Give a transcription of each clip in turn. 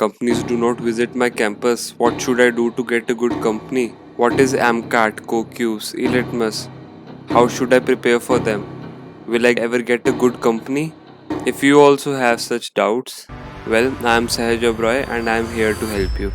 Companies do not visit my campus. What should I do to get a good company? What is Amcat, Cocubes, ELitmus? How should I prepare for them? Will I ever get a good company? If you also have such doubts, well, I am Sahaj Obroy and I am here to help you.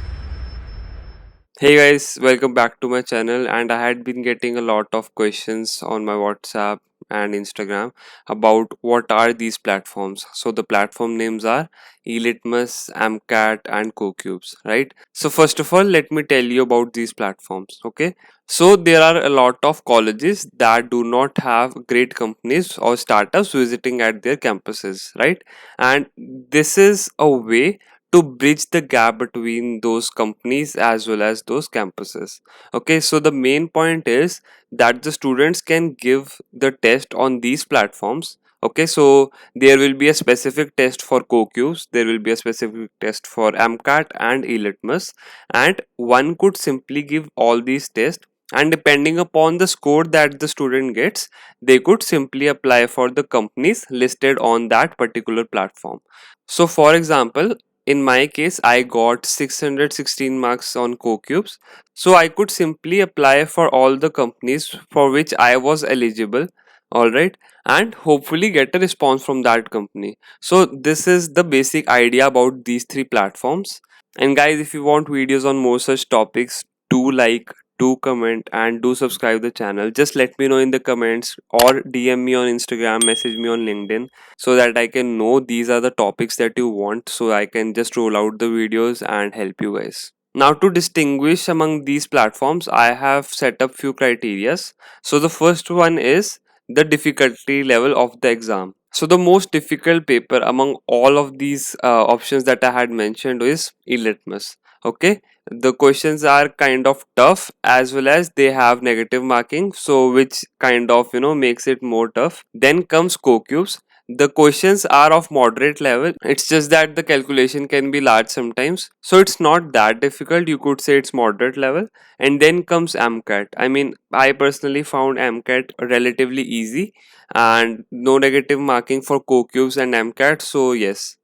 Hey guys, welcome back to my channel. And I had been getting a lot of questions on my WhatsApp and Instagram about what are these platforms. So the platform names are ELitmus, Amcat and Cocubes, right? So first of all, let me tell you about these platforms, okay? So there are a lot of colleges that do not have great companies or startups visiting at their campuses, right? And this is a way to bridge the gap between those companies as well as those campuses. Okay, so the main point is that the students can give the test on these platforms. Okay, so there will be a specific test for CoQs, there will be a specific test for AMCAT and ELitmus, and one could simply give all these tests, and depending upon the score that the student gets, they could simply apply for the companies listed on that particular platform. So for example, in my case, I got 616 marks on CoCubes. So I could simply apply for all the companies for which I was eligible. Alright, and hopefully get a response from that company. So this is the basic idea about these three platforms. And guys, if you want videos on more such topics, do like, do comment, and do subscribe the channel. Just let me know in the comments or DM me on Instagram, message me on LinkedIn, so that I can know these are the topics that you want, so I can just roll out the videos and help you guys. Now, to distinguish among these platforms, I have set up few criterias. So the first one is the difficulty level of the exam. So the most difficult paper among all of these options that I had mentioned is ELitmus. Okay, the questions are kind of tough as well as they have negative marking, so which kind of makes it more tough. Then comes CoCubes. The questions are of moderate level, it's just that the calculation can be large sometimes, so it's not that difficult, you could say it's moderate level. And then comes AMCAT. I mean, I personally found AMCAT relatively easy and no negative marking for CoCubes and AMCAT, so yes.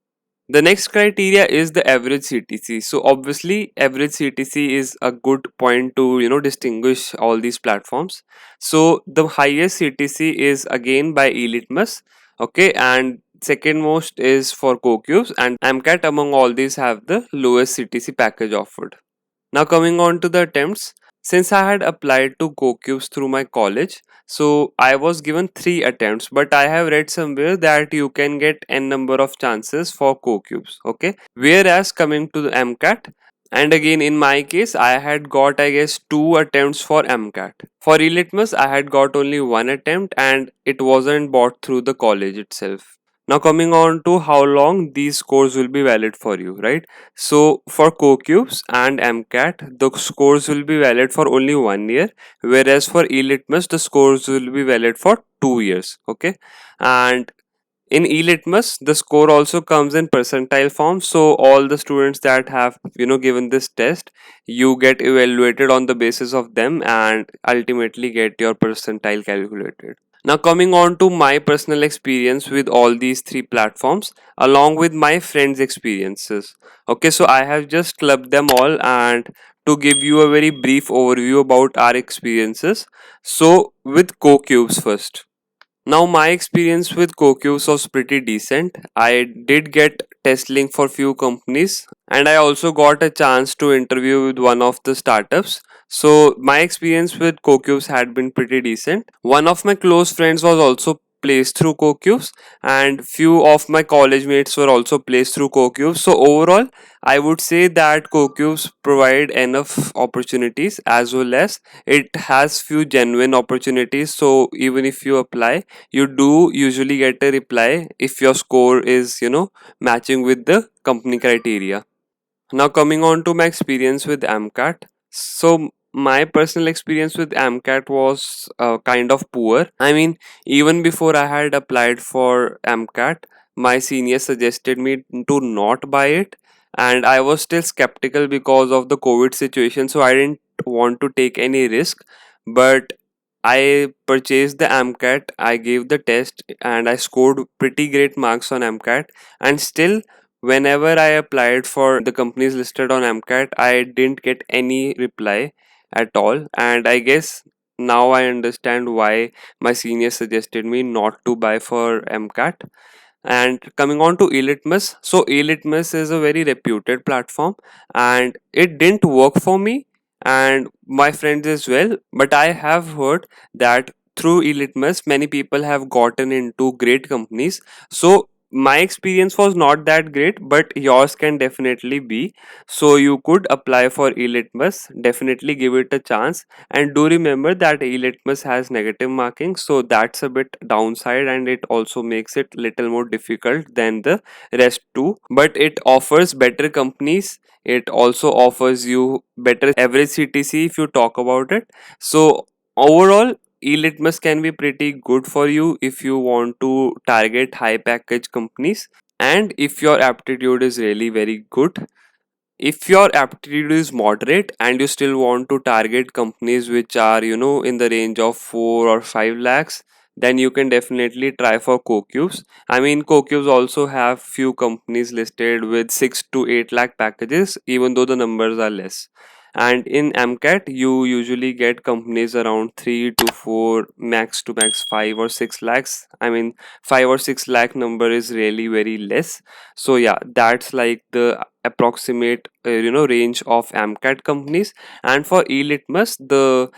The next criteria is the average CTC. So obviously average CTC is a good point to distinguish all these platforms. So the highest CTC is again by ELitmus, okay, and second most is for CoCubes, and AMCAT among all these have the lowest CTC package offered. Now coming on to the attempts, since I had applied to CoCubes through my college, so I was given 3 attempts, but I have read somewhere that you can get n number of chances for CoCubes, okay? Whereas coming to the MCAT, and again in my case, I had got I guess 2 attempts for MCAT. For ELitmus, I had got only 1 attempt and it wasn't bought through the college itself. Now coming on to how long these scores will be valid for you, right? So for CoCubes and MCAT, the scores will be valid for only 1 year, whereas for ELitmus, the scores will be valid for 2 years. Okay, and in ELitmus, the score also comes in percentile form. So all the students that have given this test, you get evaluated on the basis of them and ultimately get your percentile calculated. Now coming on to my personal experience with all these three platforms along with my friends' experiences. Okay, so I have just clubbed them all and to give you a very brief overview about our experiences. So with CoCubes first. Now my experience with CoCubes was pretty decent. I did get test link for few companies and I also got a chance to interview with one of the startups. So my experience with CoCubes had been pretty decent. One of my close friends was also placed through CoCubes and few of my college mates were also placed through CoCubes. So overall, I would say that CoCubes provide enough opportunities as well as it has few genuine opportunities. So even if you apply, you do usually get a reply if your score is matching with the company criteria. Now coming on to my experience with AMCAT. So my personal experience with AMCAT was kind of poor. I mean, even before I had applied for AMCAT, my senior suggested me to not buy it, and I was still skeptical because of the COVID situation, so I didn't want to take any risk. But I purchased the AMCAT, I gave the test, and I scored pretty great marks on AMCAT, and still whenever I applied for the companies listed on AMCAT, I didn't get any reply at all. And I guess now I understand why my senior suggested me not to buy for AMCAT. And coming on to ELitmus, so ELitmus is a very reputed platform, and it didn't work for me and my friends as well. But I have heard that through ELitmus, many people have gotten into great companies. So my experience was not that great, but yours can definitely be. So you could apply for ELitmus, definitely give it a chance, and do remember that ELitmus has negative marking, so that's a bit downside, and it also makes it little more difficult than the rest too. But it offers better companies. It also offers you better average CTC if you talk about it. So overall, ELitmus can be pretty good for you if you want to target high package companies, and if your aptitude is really very good. If your aptitude is moderate and you still want to target companies which are, in the range of 4 or 5 lakhs, then you can definitely try for Cocubes. I mean, Cocubes also have few companies listed with 6 to 8 lakh packages, even though the numbers are less. And in AMCAT you usually get companies around 3 to 4, max to max 5 or 6 lakhs. I mean, 5 or 6 lakh number is really very less. So yeah, that's like the approximate range of AMCAT companies. And for ELitmus, the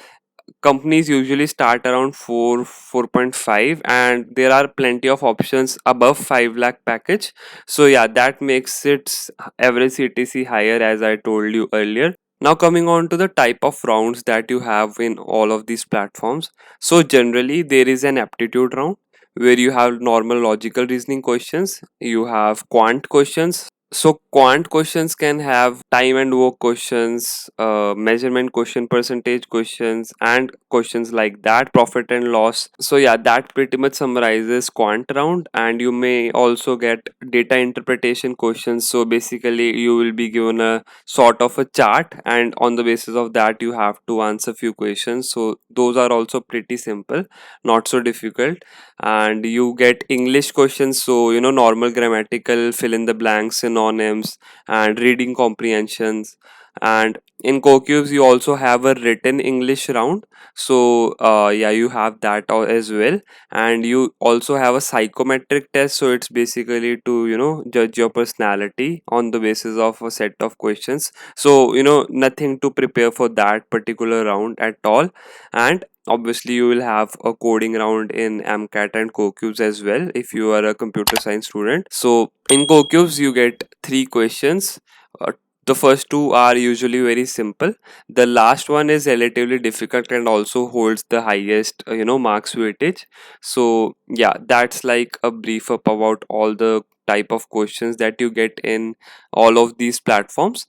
companies usually start around 4, 4.5, and there are plenty of options above 5 lakh package. So yeah, that makes its average CTC higher, as I told you earlier. Now coming on to the type of rounds that you have in all of these platforms. So generally there is an aptitude round where you have normal logical reasoning questions, you have quant questions. So quant questions can have time and work questions, measurement question, percentage questions, and questions like that, profit and loss. So yeah, that pretty much summarizes quant round. And you may also get data interpretation questions. So basically you will be given a sort of a chart, and on the basis of that you have to answer few questions. So those are also pretty simple, not so difficult. And you get English questions, so normal grammatical, fill in the blanks, synonyms, and reading comprehensions. And in Cocubes you also have a written English round. So yeah, you have that as well. And you also have a psychometric test, so it's basically to judge your personality on the basis of a set of questions. So nothing to prepare for that particular round at all. And obviously you will have a coding round in AMCAT and Cocubes as well if you are a computer science student. So in Cocubes you get 3 questions. The first two are usually very simple. The last one is relatively difficult and also holds the highest marks weightage. So yeah, that's like a brief up about all the type of questions that you get in all of these platforms.